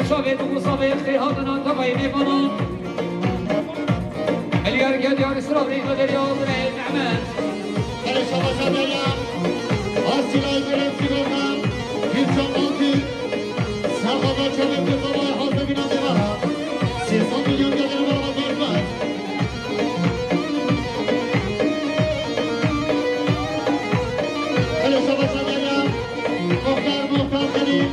شابه مصابه اختیاراتنا تبعی میکنم الیار گدیار اسرابری قدریا بره نعمت هل شما شدیم آسیلای برم سیگارم هیچ جمعاتی سرخواه چمه به طبعه حاضر بینم ببرم 300 میلیون دیگر برام برمد هل شما شدیم مختار کنیم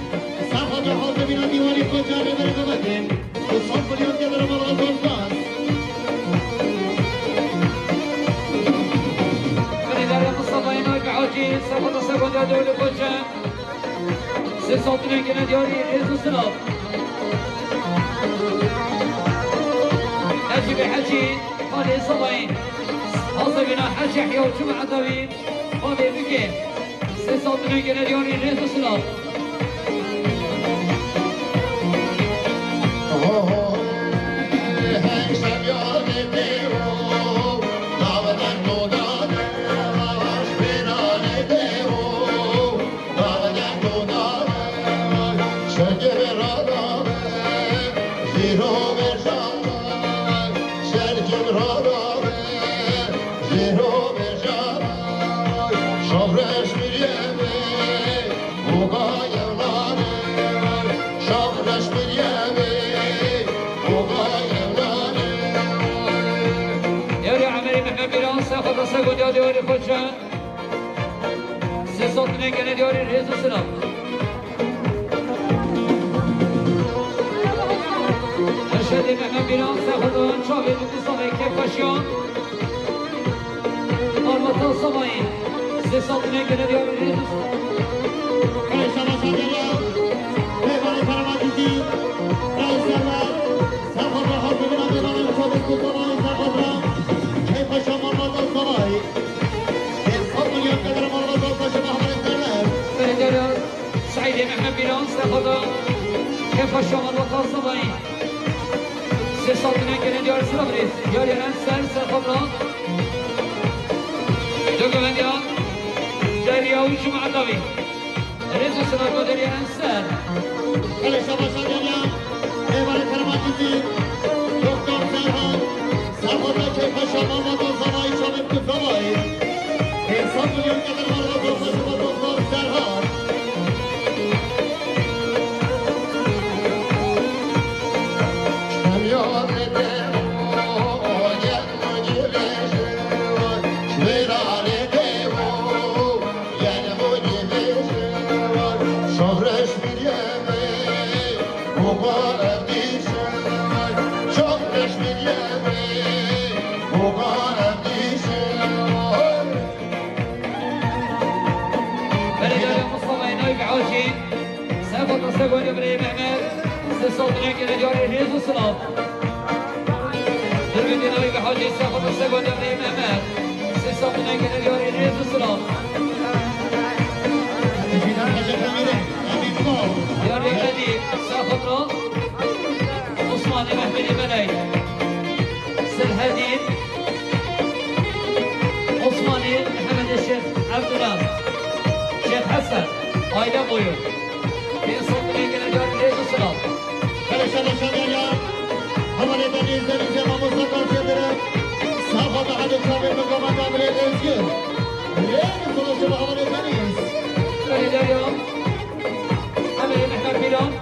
سرخواه حاضر بینم دیوانی خود جانه بره ببدیم 200 میلیون دیگر برام برمد حاجی سفر سفر دول کوچه سه ساعتونه که ندیاری ریز و سلام حجی به حجی خالی صبایین حاصبینا حجی حیا و جمع عدوین خالی بگه سه ساعتونه که ندیاری ریز و سلام سه گویا دیواری خوشن سه ساعتونه که دیواری ریز و سلام ارشدی مهمن بیران سه خودان چاوی بکستانه که کشیان آرماتا سامایی سه ساعتونه که دیواری ریز و سلام شما شدیم بیوانی فرمانیزی رئیس سرور سرخواه حال ببینم بیوانی چاوی بکستانه سرخواه كيف شمر مدى الصلاحي يصحب مليون قدر مرة ضوطة شبه من الدرب فهدر سعيد محمد بلان سيخضا كيف شمر مدى الصلاحي سيصابنا كنا ديار سلامريز ديار يران سر سيخضا دوغو بنديان داريا وجمع الدوي رزو سناركو دار يران سر هل شبه شديا ايوان كرماتيزي دكتور سرحان سرخواه كيف شمر مدى الصلاحي شامل كالصلاحي انسان مليون قدر مرة ضوطة شبه دكتور سرحان سيقول إبراهيم أحمد سيصوتنا كده جاري ريز وصلاة دربي نوي بحاجي سيقول إبراهيم أحمد سيصوتنا كده جاري ريز وصلاة جاري قديم سيخطنا عثمان محمد بني سلهدين عثمان محمد الشيخ عبد الله شيخ حسن عايدة بويو في صوتنا كده جاري ريز وصلاة شما شدیم همانه دنیز دنیز ما مستقل شدیم صاحب بعد شامل مقام دامره ازگر لیل صلاح شما همانه دنیز اليوم عمل محمد بيلان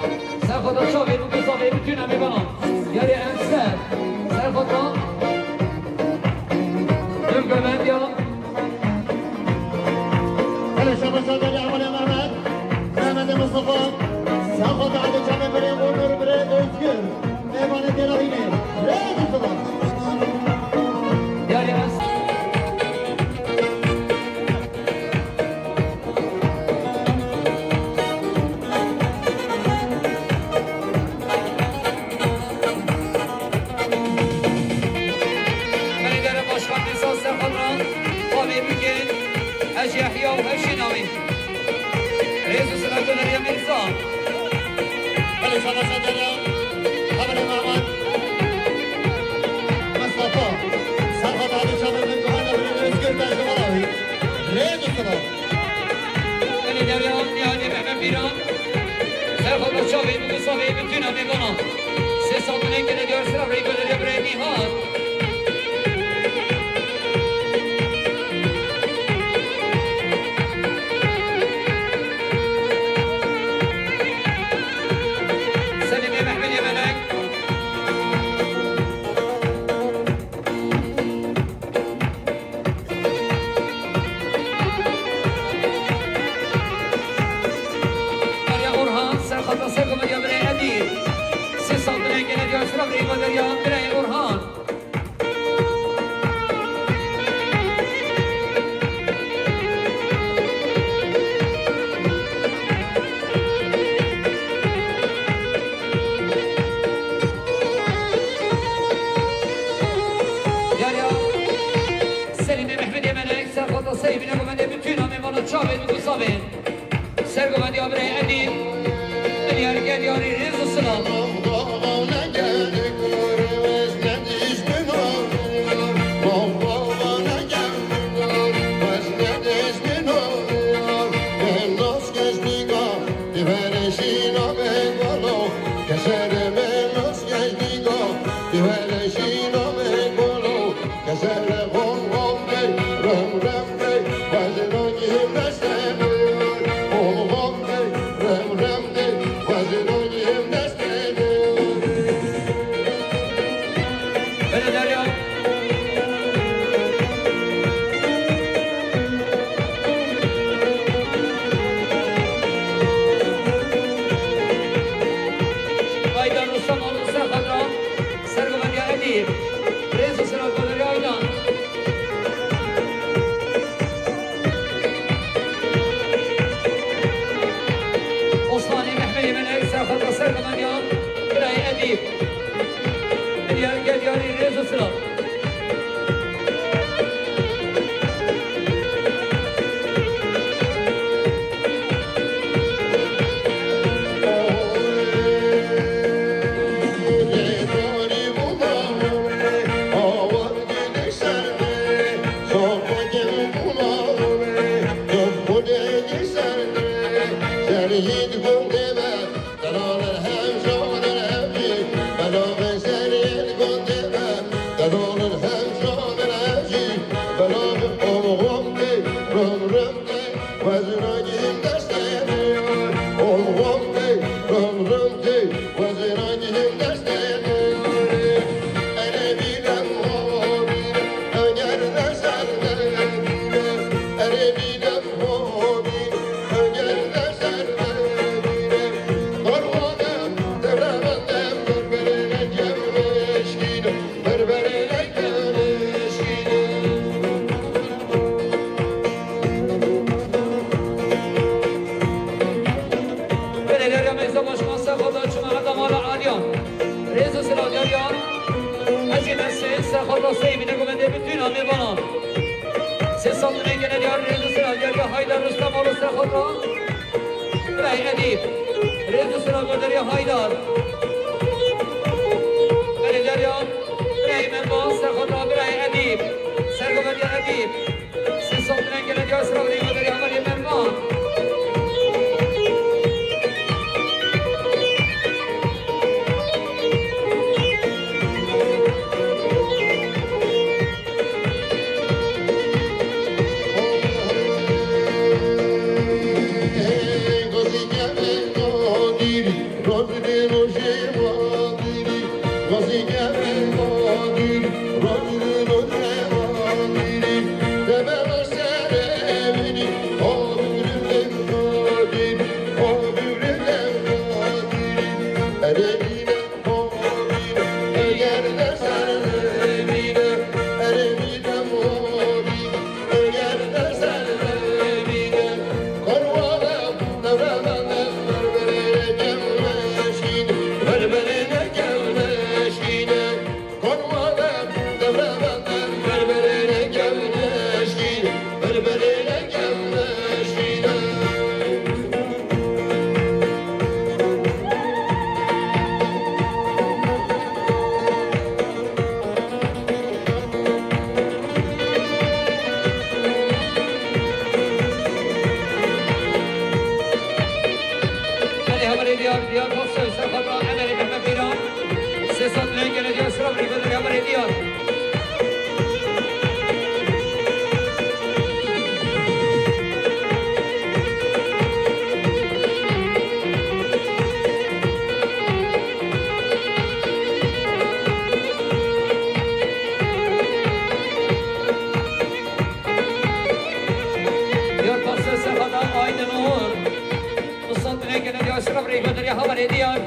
سياخد الشافي المتصابي بتونا ببنان ياري انسان سياخدها يبقى ماديا هلا شما شدیم همانه محمد مصطفى ساخد عدد جامع بري ونور بري ازگر ايوان دلاهينه ريد صلاح ياري انسان يحيى وهشيناوي رئيس سنة دولارية ميرزا هلا شما شدیم همانه محمد مصطفى ساخد عدد جامع بري ازگر اليوم يعني محمد بيران سرخود شاوی مصابی بتونم میبانم 3 سال من که ندیار سر ری گل برای نیهاد سلیم محمد یمنک Orhan Selim Mehmet Yemenek Serhat'a seyibine komende bütün amemana çabet kusabet Sergomedi abre edip Diyar gel yari rezu sınav دیار اشرف ريبه دريا خبر ديار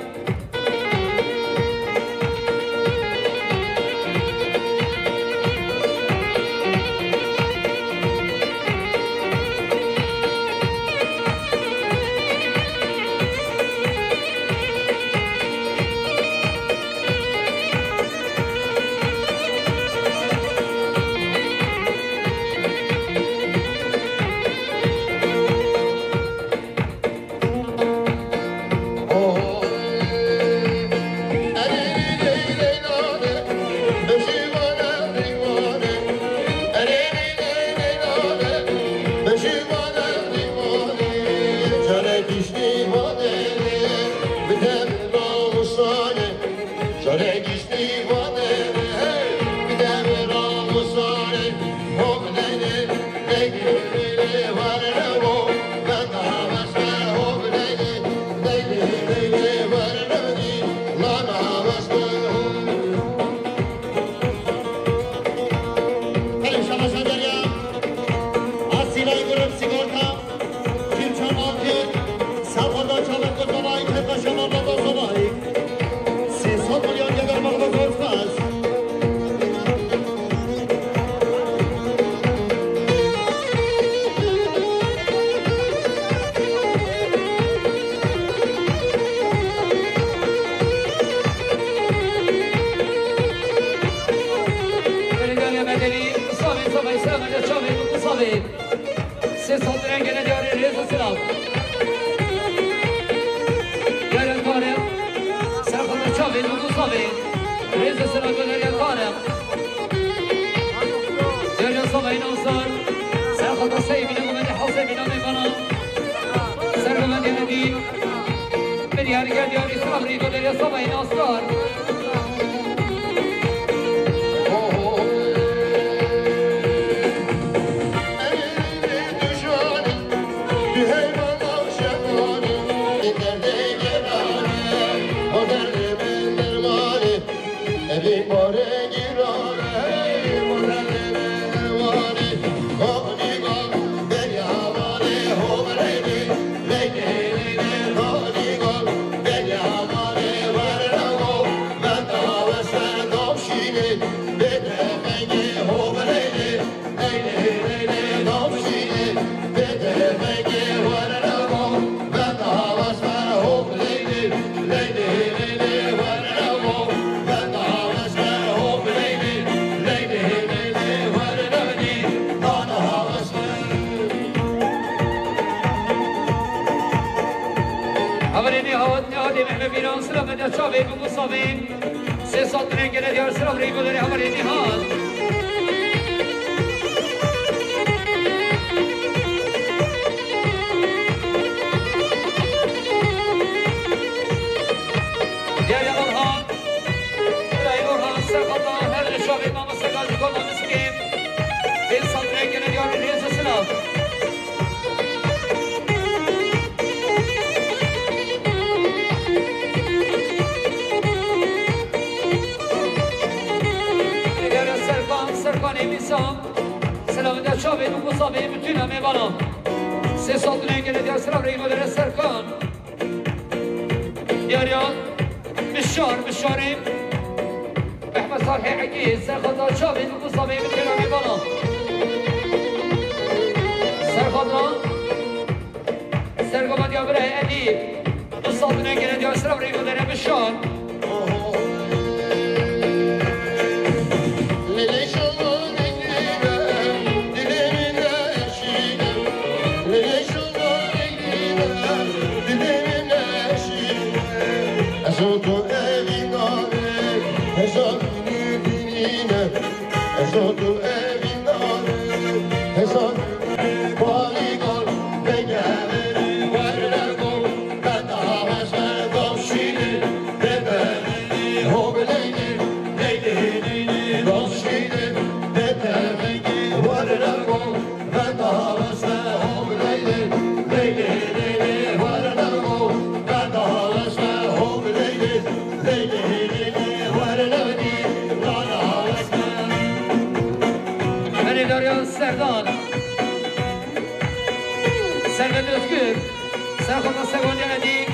سرخوزا سگونی ندی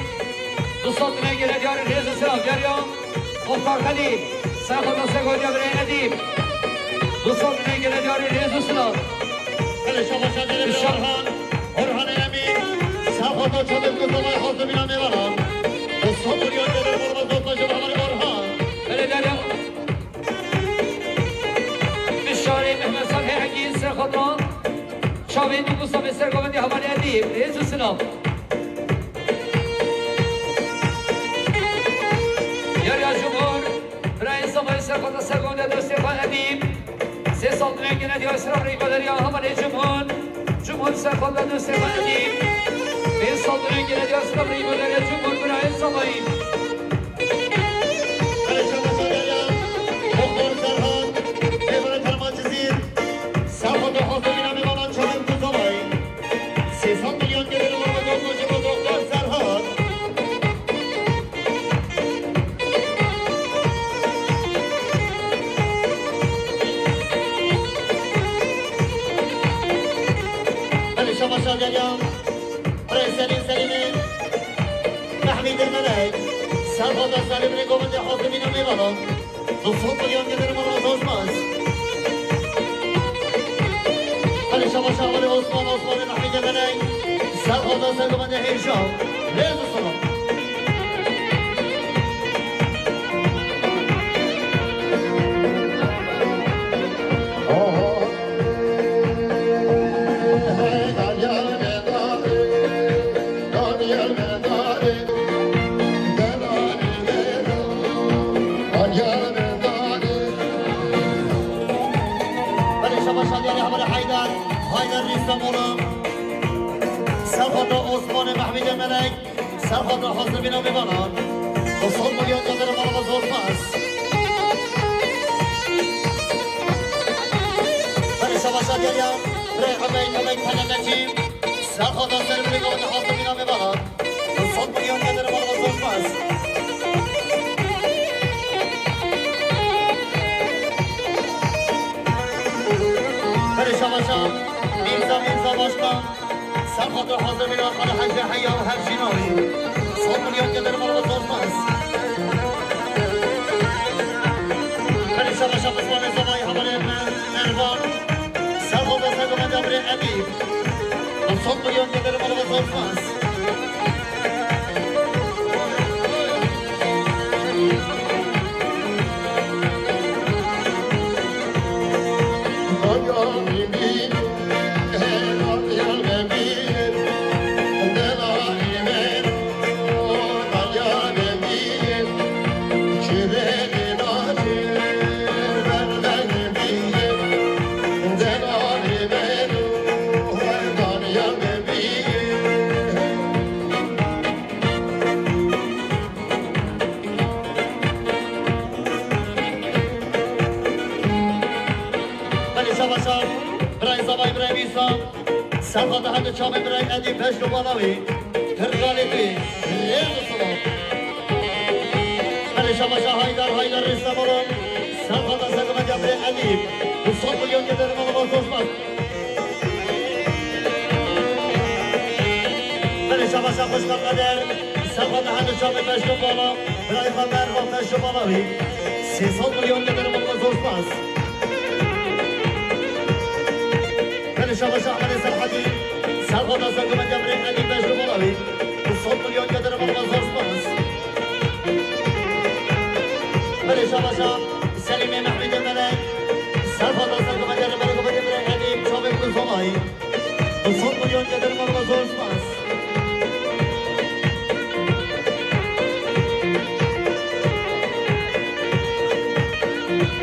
دوستان نگیره دیاری ریز سلام جریان مختار خلیل سرخوزا سگونی برای ندیم دوستان نگیره دیاری ریز سلام شما شدید orhan Emin Safhada çalıp kutlamaya hazır bir ame var ham Son milyon gelir olmaz dostacı Baharı Orhan Öyle der ya Müşari Mehmet Salih Hakin Serkhatma Şahin Mustafa Serkhavandi Havali Edip Rezu Sınav Yarya Cumhur Brahim Sabah Serkhatma Serkhavandi Mustafa Edip Ses altına gene diyor Sırav Reybadır ya Havali Cumhur Cumhur Serkhatma Mustafa Edip Ses altına gene diyor Sırav Reybadır ya Cumhur Brahim Sabah'ı محمید الملک سرخوزا سلیم رگومند حاکمین میوانم 200 میلیون گلر مرمز آزماز علی شما شاول عثمان محمید الملک سرخوزا سرگومند هیشام ریز سلام سرخوزا عثمان محمید الملک سرخوزا حاضر بینا میبانند 200 میلیون گلر مرمز آزماز شما شادیم ریحمین الملک تنجیم سرخوزا سریم رگومند حاضر بینا میبانند 200 میلیون گلر مرمز آزماز شما میرزا باشکن سرخوزا حاضر بینا خانه حج حیا و هر جنایی 100 میلیون گلر مرمز آزماز شما بسمان زمانی حوالی مروان سرخوزا سرگومند امر ادیب 200 میلیون گلر مرمز آزماز سرخوزا هنده چامه برای ادی پشت و بالاوی ترغالیتی ریز سلام بله شما حیدر رسته بولم سرخوزا سرگومند برای ادی 200 میلیون گلر مرمز آزماز بله شما خوشبخت قدر سرخوزا هنده چامه پشت و بالا برای خانده ارباب پشت و بالاوی 300 میلیون گلر مرمز آزماز شما احمد سرحدی سرخوزا سرگومند برای ادی پشت و بالاوی 200 میلیون گلر مرمز آزماز بله شما سلیم محمید الملک سرخوزا سرگومند برای ادی چابه کلفامایی 200 میلیون گلر مرمز آزماز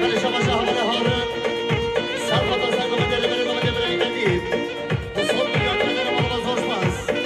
بله شما احمد هارون سرخوزا سرگومند برای ادی 200 میلیون گلر مرمز آزماز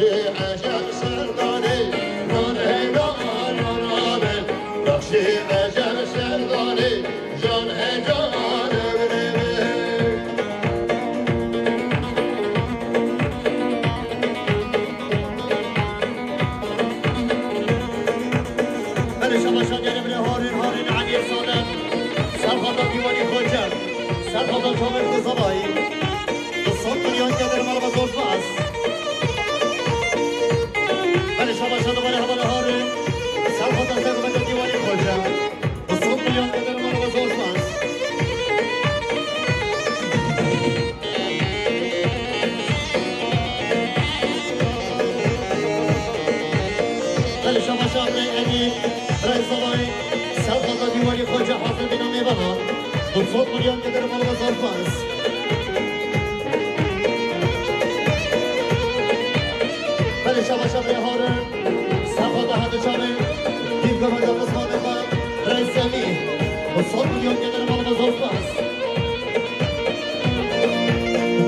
نقشی عجب سردانی جانه جانه نقشی عجب سردانی جانه جانه بله شباشان یعنی بله هارین علی صادق سرخاطر دیوانی خوجب سرخاطر کامل قصبایی صوت میلیون قدر مال بزرگ است بله شباشان دوباره حواله هارین سرخاطر سرخاطر دیوانی خوجب صوت میلیون قدر مال بزرگ است بله شباشان علی رئیس آقای سرخاطر دیوانی خوجب حاضر بینا میبنم صوت میلیون قدر مال بزرگ است بله شباشان هارن سرخاطر هده چانه دیم که مجاب اسمانه و رئیس زمین و صوت میلیون قدر مال بزرگ است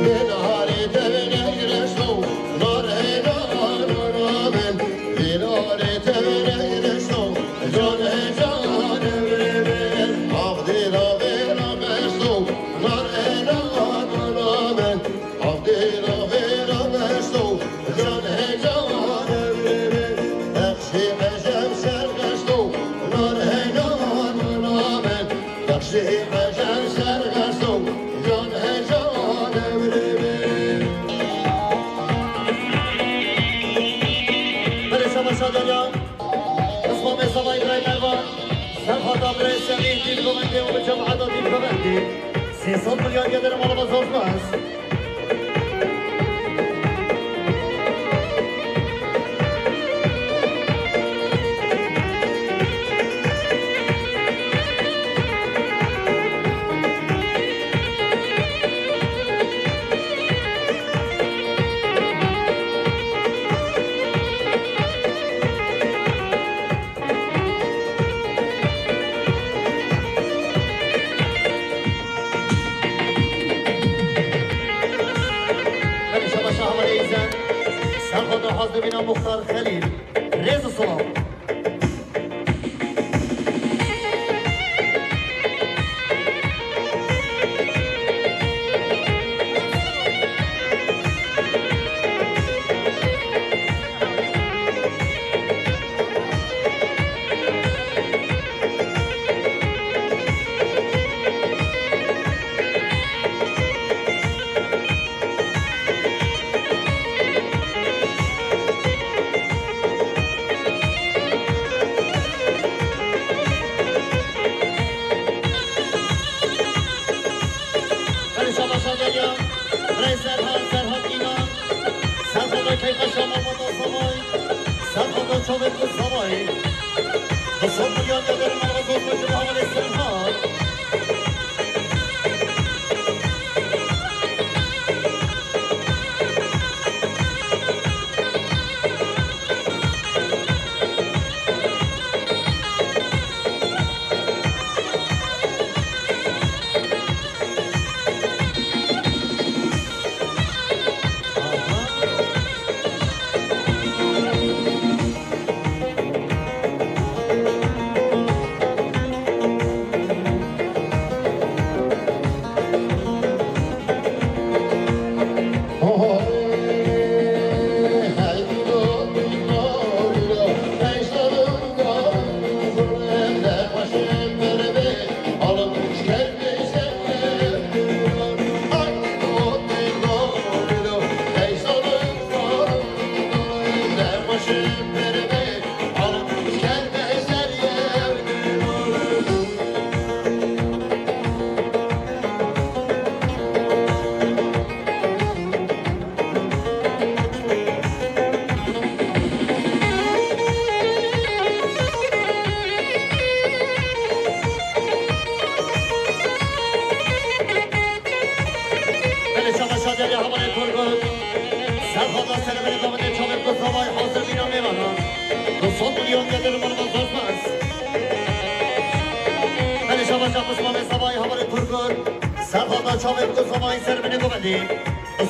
به نهاری تبینه گرشتو ناره نارامن به نهاری تبینه گرشتو جانه جانه بربر آخ دیلا بیرا بشتو ناره نارامن آخ دیلا بیرا بشتو جانه جانه بربر نقشی عجب سرگشتو ناره نارامن نقشی عجب سرگشتو جانه جانه بربر بله شباشان دنیا اسمام سبایی برای نروا سرخاطر برای سمین دیم گومنده و به جمعه دا دیم گومنده 300 میلیون قدر مال بزرگ است سرخاطر حاضر بینا مختار خلیل ریز سلام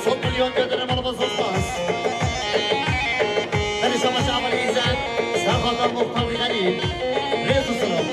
صوت میلیون قدر مال بزرگ است دي ريز السلام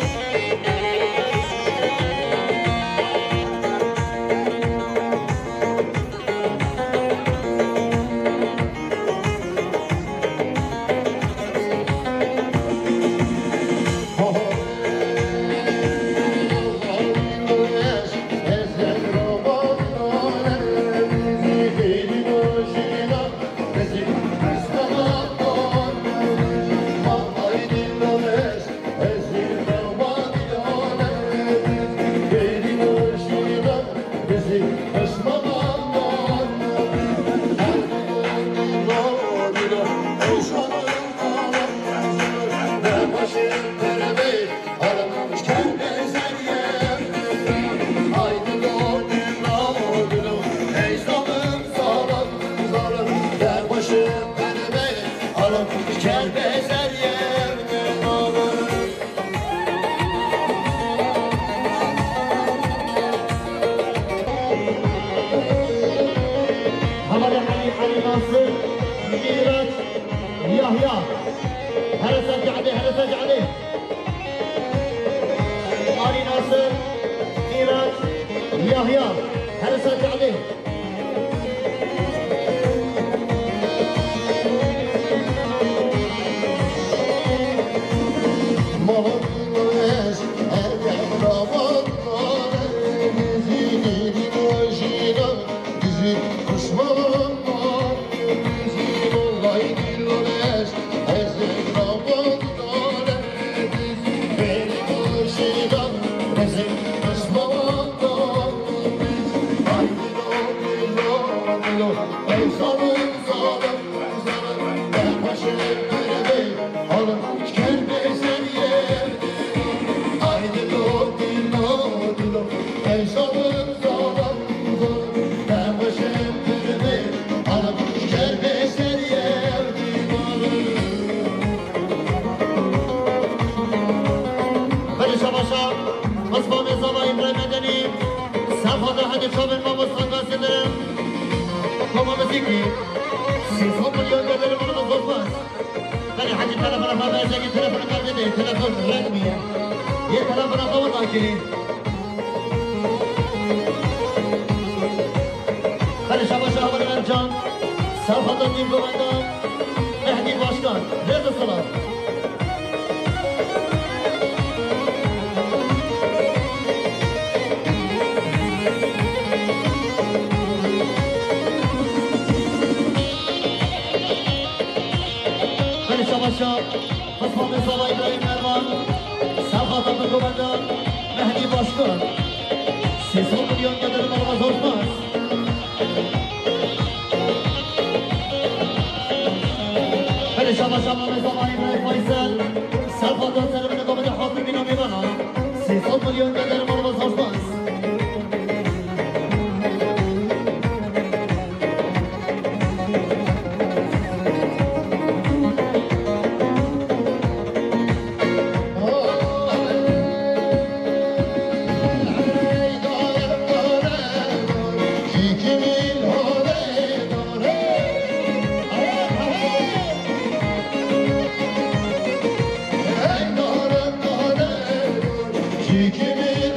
Kimin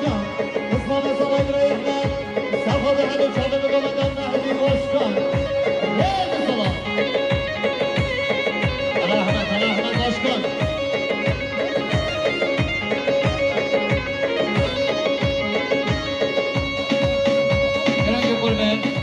باشکن عثمان زبای رایفن صفا به هدو چاله به گمدن مهدی باشکن هی بسلا احمد باشکن گرانگ قربان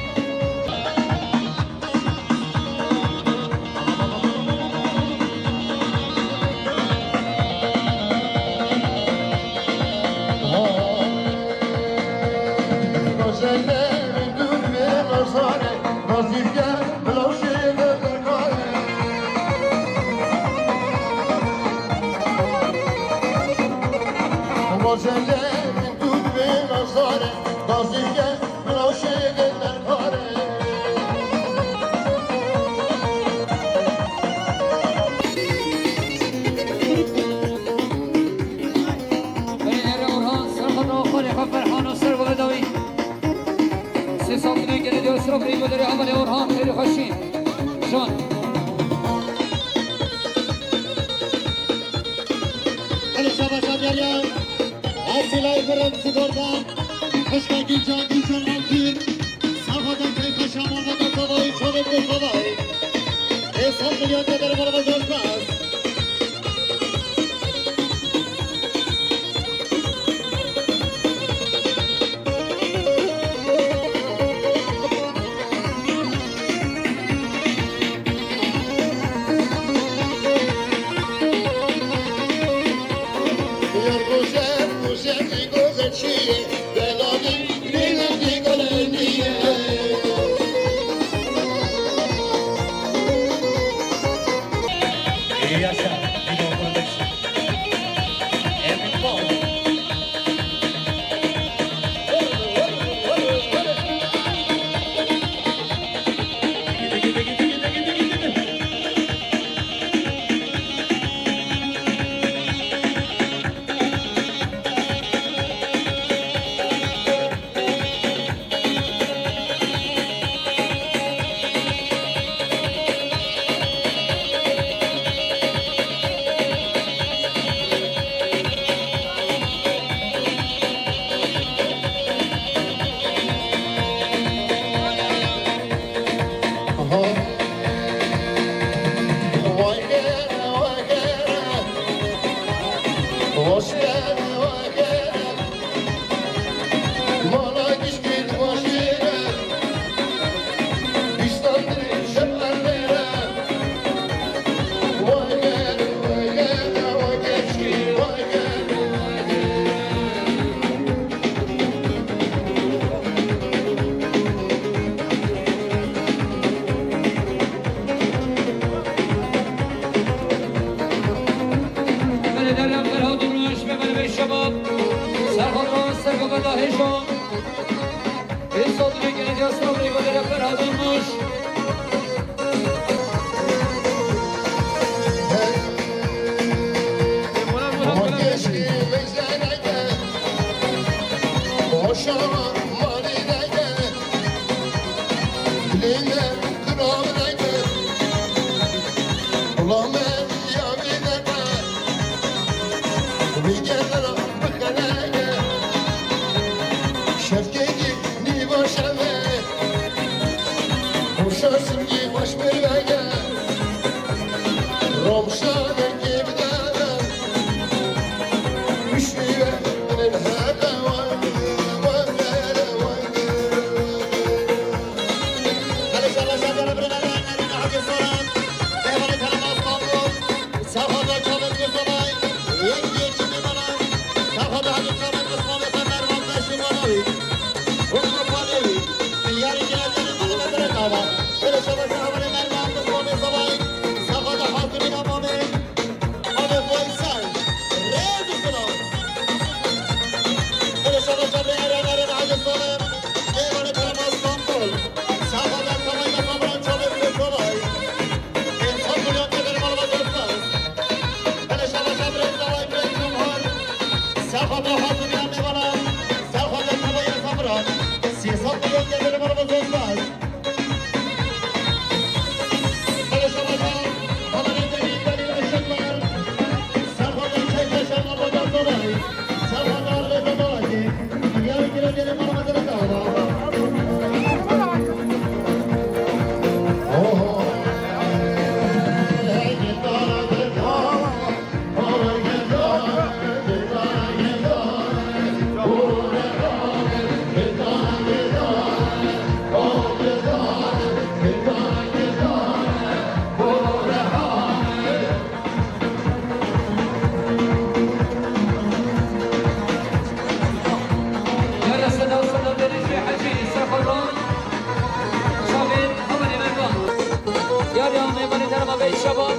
بيت شباب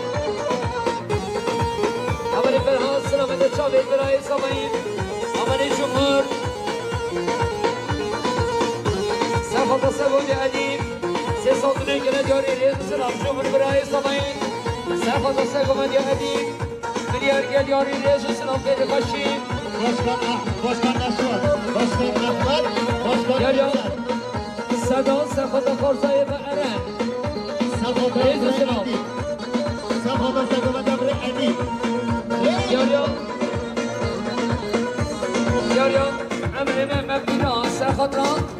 عمل فرهاد سلامة الشابيت برای سامعین عمل جمهور صفحة سبود عديم سيصوت نيجنا جوري ريز سلام جمهور برای سامعین صفحة سبود عديم مليار جوري ريز سلام بيت خشيم باشکن نشود باشکن احمد باشکن صدا صفحة خرزای بقرن صفحة ريز سلام صفحة سبود عديم يا عمري ما مبنى سخطنا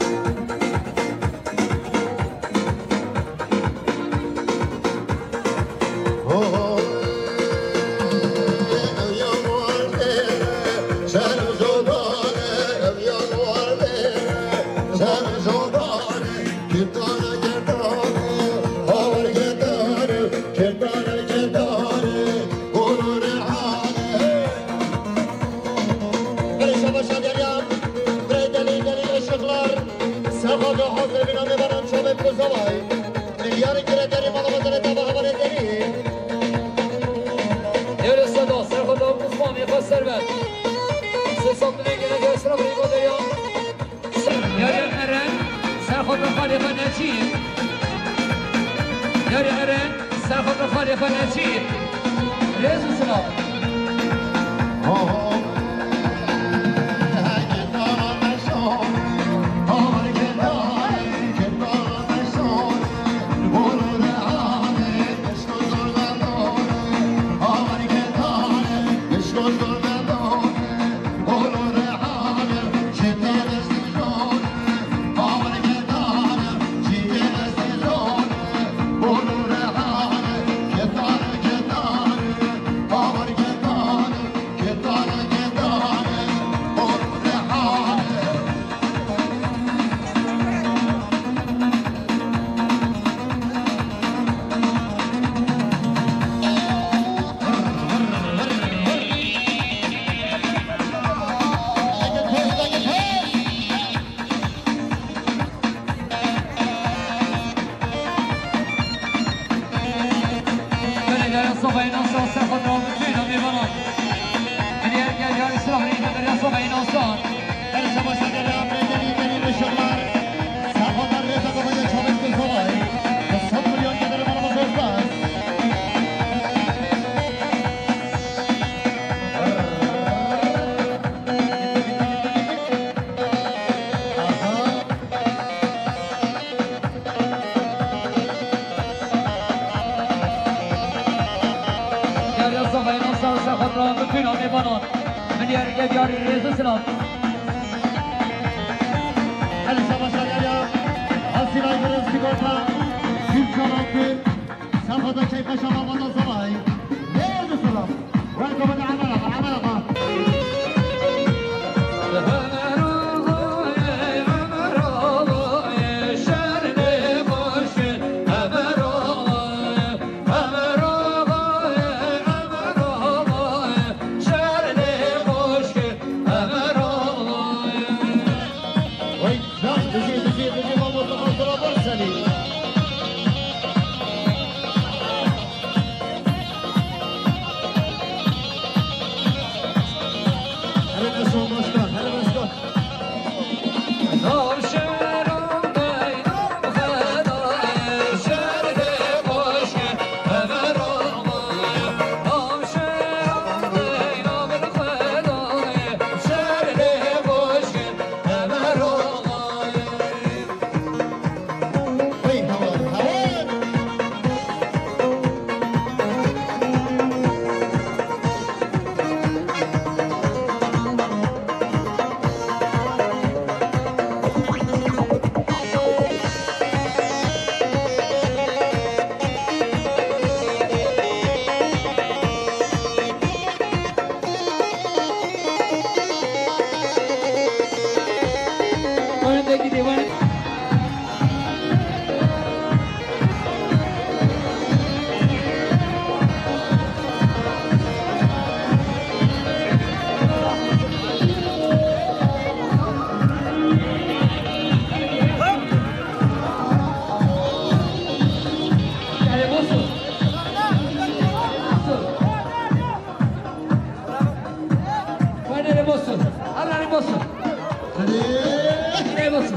Servet. Siz satmaya gelen göğsüne burayı koyuyor. Yarı Eren, Serhat'ın Halife Necip. Yarı Eren, Serhat'ın Halife Necip. Rezu Sınav. بس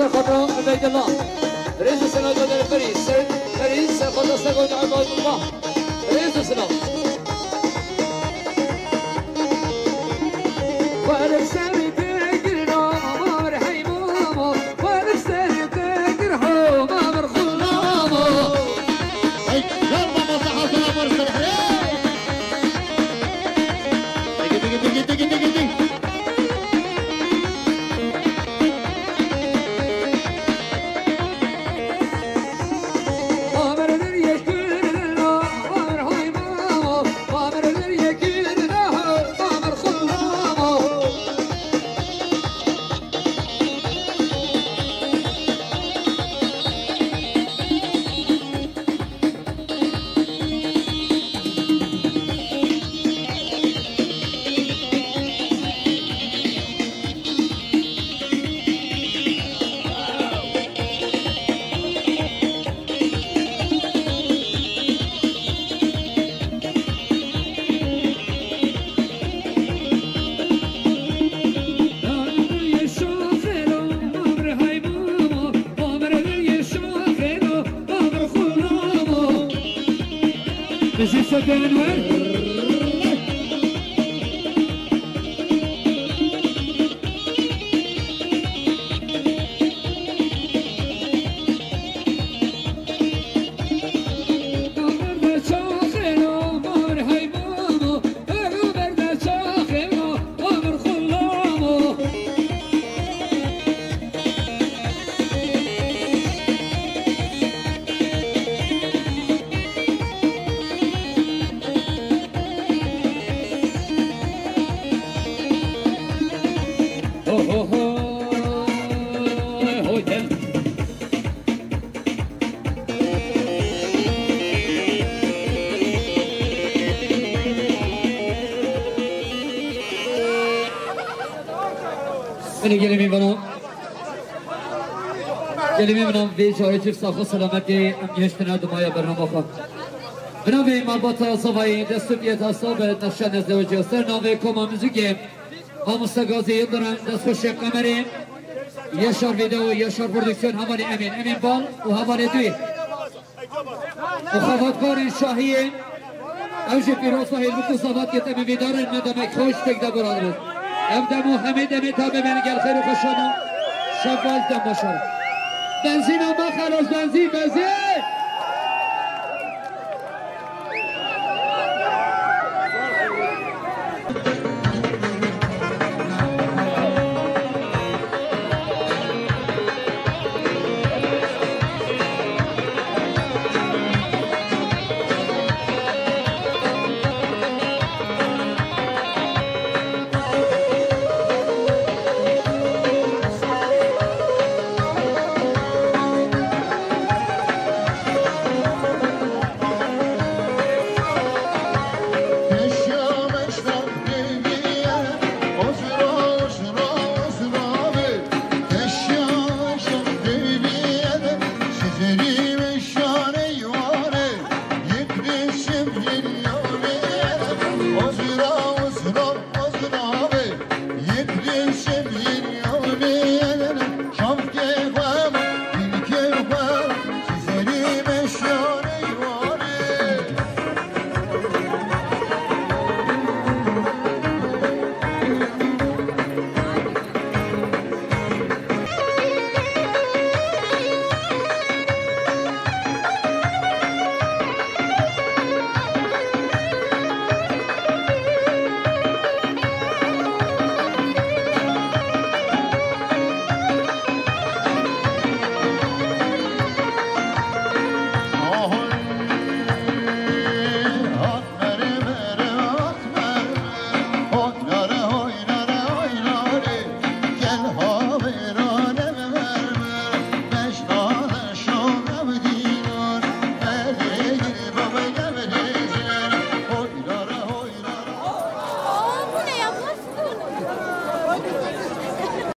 خضراء عبيد الله رئيس السنة دولة الفريس فريس خضراء سقود عبيد الله رئيس السنة وأنا سامي تقرنا مامر حيمامو وأنا سامي تقرها مامر خلامو يلا مصلحة سلام ورسل دقي گلمی منم به جای چیف صاحب سلامتی امنیشتنا دمای برنامه خود بنابراین مربوط صوبای دستوریت حساب نشان ازدواج است نام کما موزیک همستگازی دارن دستخوش قمری یشار ویدیو یشار پرودکسیون حوالی امین بال و حوالی دوی مخافتکار شاهی اوج پیروز صاحب متصابات که تم ویدارن مدام خوش تکده برادر ابدمو حمید تا ببین گل خیر و خوشانم شفال دم باشد بنزین ما خلاص بنزین